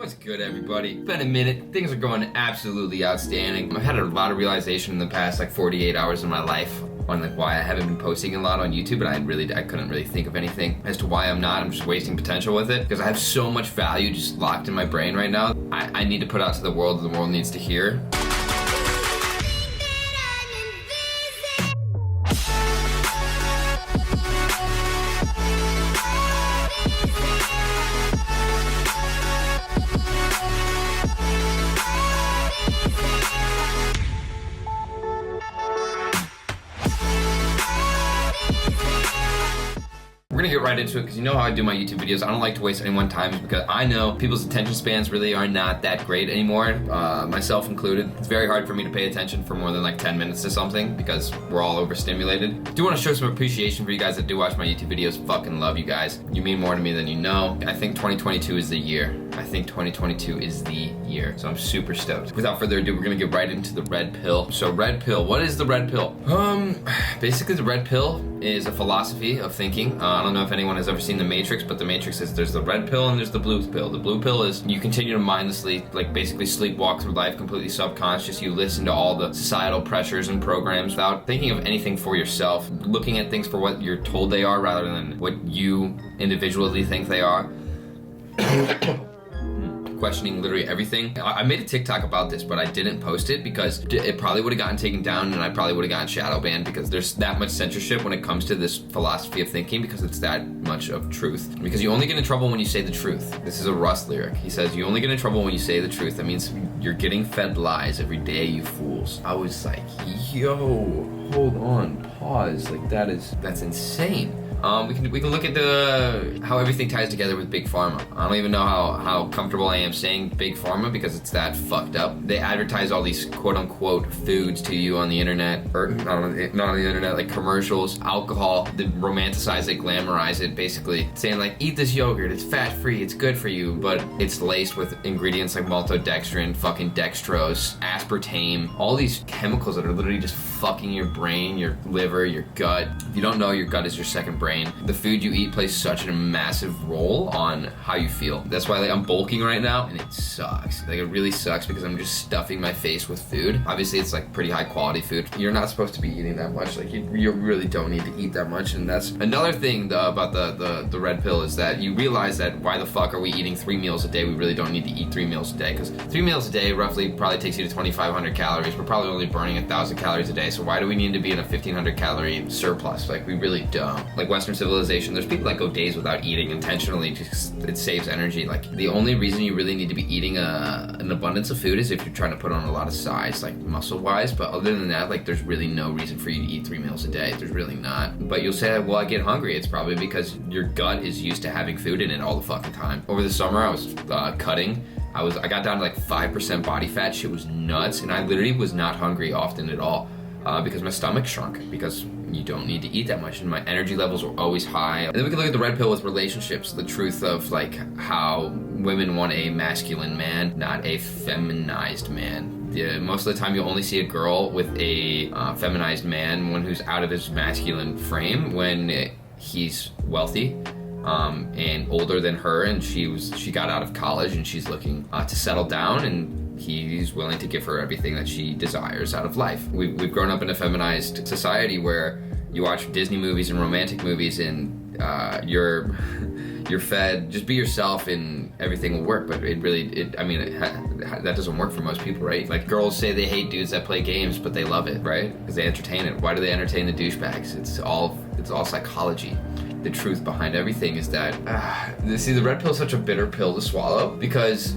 What's good, everybody? It's been a minute. Things are going absolutely outstanding. I've had a lot of realization in the past 48 hours of my life on why I haven't been posting a lot on YouTube, and I couldn't really think of anything as to why I'm not. I'm just wasting potential with it because I have so much value just locked in my brain right now. I need to put out to the world that the world needs to hear. We're gonna get right into it because you know how I do my YouTube videos. I don't like to waste anyone's time because I know people's attention spans really are not that great anymore, myself included. It's very hard for me to pay attention for more than 10 minutes to something because we're all overstimulated. I do want to show some appreciation for you guys that do watch my YouTube videos. Fucking love you guys. You mean more to me than you know. I think 2022 is the year. I think 2022 is the year. So I'm super stoked. Without further ado, we're gonna get right into the red pill. So red pill, what is the red pill? Basically the red pill is a philosophy of thinking. I don't know if anyone has ever seen The Matrix, but The Matrix is there's the red pill and there's the blue pill. The blue pill is you continue to mindlessly, basically sleepwalk through life completely subconscious. You listen to all the societal pressures and programs without thinking of anything for yourself, looking at things for what you're told they are rather than what you individually think they are. Questioning literally everything. I made a TikTok about this, but I didn't post it because it probably would have gotten taken down and I probably would have gotten shadow banned because there's that much censorship when it comes to this philosophy of thinking because it's that much of truth. Because you only get in trouble when you say the truth. This is a Russ lyric. He says, you only get in trouble when you say the truth. That means you're getting fed lies every day, you fools. I was like, yo, hold on, pause. That's insane. We can look at how everything ties together with Big Pharma. I don't even know how comfortable I am saying Big Pharma because it's that fucked up. They advertise all these quote-unquote foods to you on the internet, or not on the internet, like commercials, alcohol. They romanticize it, glamorize it, basically saying eat this yogurt, it's fat-free, it's good for you, but it's laced with ingredients like maltodextrin, fucking dextrose, aspartame, all these chemicals that are literally just fucking your brain, your liver, your gut. If you don't know, your gut is your second brain. The food you eat plays such a massive role on how you feel. That's why I'm bulking right now and it sucks. It really sucks because I'm just stuffing my face with food. Obviously it's pretty high quality food. You're not supposed to be eating that much. You really don't need to eat that much, and that's another thing about the red pill is that you realize that why the fuck are we eating 3 meals a day? We really don't need to eat 3 meals a day because 3 meals a day roughly probably takes you to 2,500 calories. We're probably only burning 1,000 calories a day. So why do we need to be in a 1,500 calorie surplus? We really don't. Western civilization, there's people that go days without eating intentionally because it saves energy. The only reason you really need to be eating an abundance of food is if you're trying to put on a lot of size, muscle wise, but other than that, there's really no reason for you to eat 3 meals a day. There's really not. But you'll say, well, I get hungry. It's probably because your gut is used to having food in it all the fucking time. Over the summer, I was cutting. I got down to 5% body fat. Shit was nuts, and I literally was not hungry often at all. Because my stomach shrunk, because you don't need to eat that much, and my energy levels were always high. And then we can look at the red pill with relationships, the truth of how women want a masculine man, not a feminized man. Most of the time you'll only see a girl with a feminized man, one who's out of his masculine frame, when he's wealthy and older than her, and she got out of college and she's looking to settle down, and he's willing to give her everything that she desires out of life. We've grown up in a feminized society where you watch Disney movies and romantic movies and you're fed, just be yourself and everything will work, but that doesn't work for most people, right? Girls say they hate dudes that play games, but they love it, right? Because they entertain it. Why do they entertain the douchebags? It's all psychology. The truth behind everything is that, the red pill is such a bitter pill to swallow because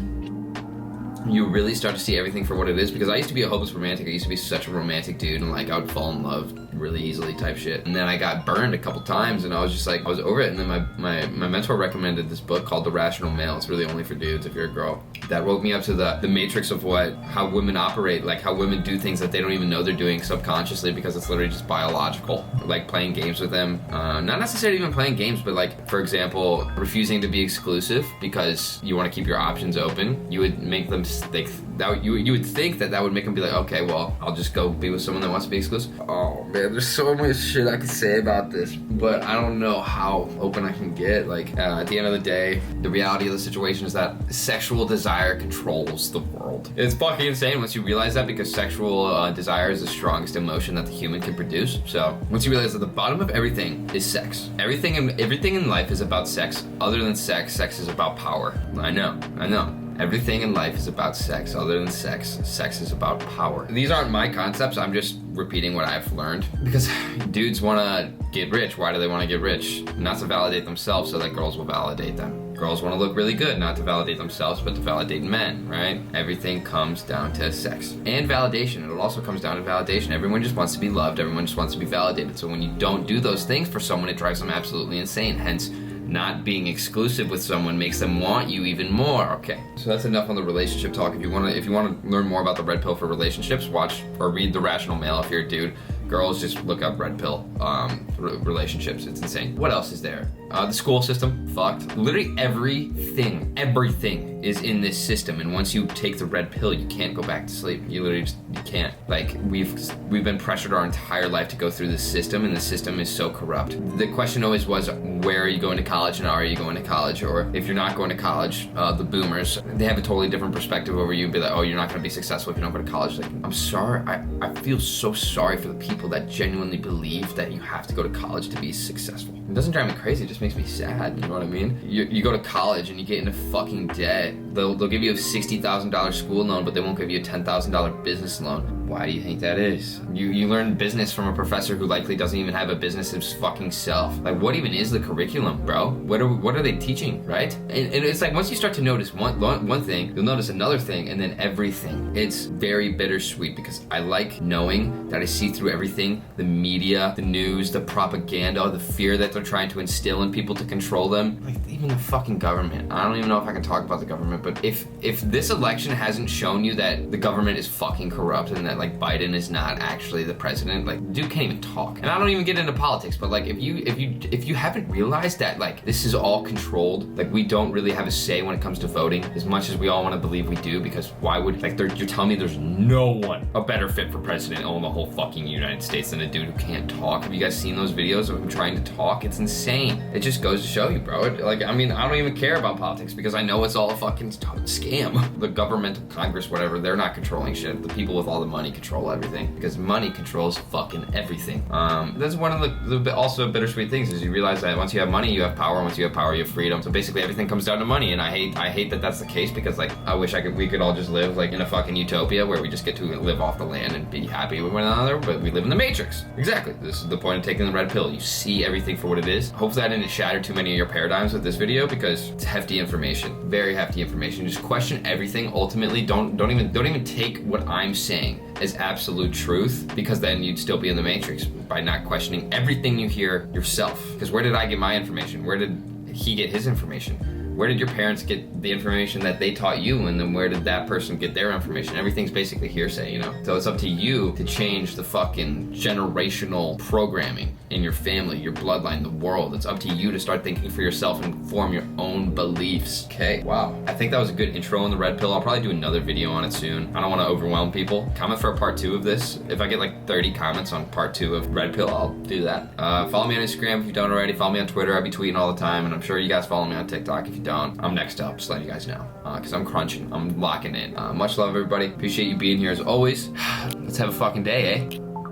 you really start to see everything for what it is. Because I used to be a hopeless romantic. I used to be such a romantic dude, and I would fall in love really easily type shit. And then I got burned a couple times, and I was just I was over it. And then my mentor recommended this book called The Rational Male. It's really only for dudes if you're a girl. That woke me up to the matrix of how women operate, how women do things that they don't even know they're doing subconsciously because it's literally just biological. Playing games with them, not necessarily even playing games, but for example, refusing to be exclusive because you want to keep your options open. You would make them think that you would think that would make them be like, okay, well, I'll just go be with someone that wants to be exclusive. Oh man, there's so much shit I could say about this, but I don't know how open I can get. Like at the end of the day, the reality of the situation is that sexual desire controls the world. It's fucking insane once you realize that, because sexual desire is the strongest emotion that the human can produce. So once you realize that the bottom of everything is sex, everything in life is about sex. Other than sex is about power. I know. Everything in life is about sex. Other than sex is about power. These aren't my concepts. I'm just repeating what I've learned. Because dudes want to get rich. Why do they want to get rich? Not to validate themselves so that girls will validate them. Girls want to look really good, not to validate themselves, but to validate men, right? Everything comes down to sex. And validation. It also comes down to validation. Everyone just wants to be loved. Everyone just wants to be validated. So when you don't do those things for someone, it drives them absolutely insane. Hence, not being exclusive with someone makes them want you even more. Okay, so that's enough on the relationship talk. If you want to learn more about the red pill for relationships, watch or read The Rational Male if you're a dude. Girls, just look up red pill relationships. It's insane. What else is there? The school system, fucked. Literally everything is in this system. And once you take the red pill, you can't go back to sleep. You literally just, you can't. Like we've been pressured our entire life to go through this system, and the system is so corrupt. The question always was, where are you going to college, and are you going to college? Or if you're not going to college, the boomers, they have a totally different perspective over you. Be like, oh, you're not going to be successful if you don't go to college. Like, I'm sorry. I feel so sorry for the people that genuinely believe that you have to go to college to be successful. It doesn't drive me crazy, it just makes me sad, you know what I mean? You go to college and you get into fucking debt. They'll give you a $60,000 school loan, but they won't give you a $10,000 business loan. Why do you think that is? You learn business from a professor who likely doesn't even have a business his fucking self. Like, what even is the curriculum, bro? What are they teaching, right? And it's like, once you start to notice one thing, you'll notice another thing, and then everything. It's very bittersweet, because I like knowing that I see through everything, the media, the news, the propaganda, the fear that they're trying to instill in people to control them. Like, even the fucking government. I don't even know if I can talk about the government, but if this election hasn't shown you that the government is fucking corrupt and that like Biden is not actually the president, like dude can't even talk. And I don't even get into politics, but like if you haven't realized that like this is all controlled, like we don't really have a say when it comes to voting as much as we all want to believe we do, because why would like you're telling me there's no one a better fit for president in the whole fucking United States than a dude who can't talk? Have you guys seen those videos of him trying to talk? It's insane. It just goes to show you, bro. Like, I mean, I don't even care about politics because I know it's all a fucking scam. The government, Congress, whatever, they're not controlling shit. The people with all the money control everything, because money controls fucking everything. That's one of the also bittersweet things, is you realize that once you have money, you have power. Once you have power, you have freedom. So basically everything comes down to money, and I hate that that's the case, because like I wish we could all just live like in a fucking utopia where we just get to live off the land and be happy with one another, but we live in the Matrix. Exactly. This is the point of taking the red pill. You see everything for what it is. Hopefully I didn't shatter too many of your paradigms with this video, because it's hefty information, very hefty information. Just question everything. Ultimately, don't even take what I'm saying as absolute truth, because then you'd still be in the Matrix by not questioning everything you hear yourself. Because where did I get my information? Where did he get his information? Where did your parents get the information that they taught you, and then where did that person get their information? Everything's basically hearsay, you know? So it's up to you to change the fucking generational programming in your family, your bloodline, the world. It's up to you to start thinking for yourself and form your own beliefs. Okay, wow. I think that was a good intro on the red pill. I'll probably do another video on it soon. I don't want to overwhelm people. Comment for a part 2 of this. If I get like 30 comments on part 2 of red pill, I'll do that. Follow me on Instagram if you don't already. Follow me on Twitter. I be tweeting all the time, and I'm sure you guys follow me on TikTok. If you don't, I'm next up, just letting you guys know, because I'm crunching, I'm locking in. Much love, everybody. Appreciate you being here as always. Let's have a fucking day, eh?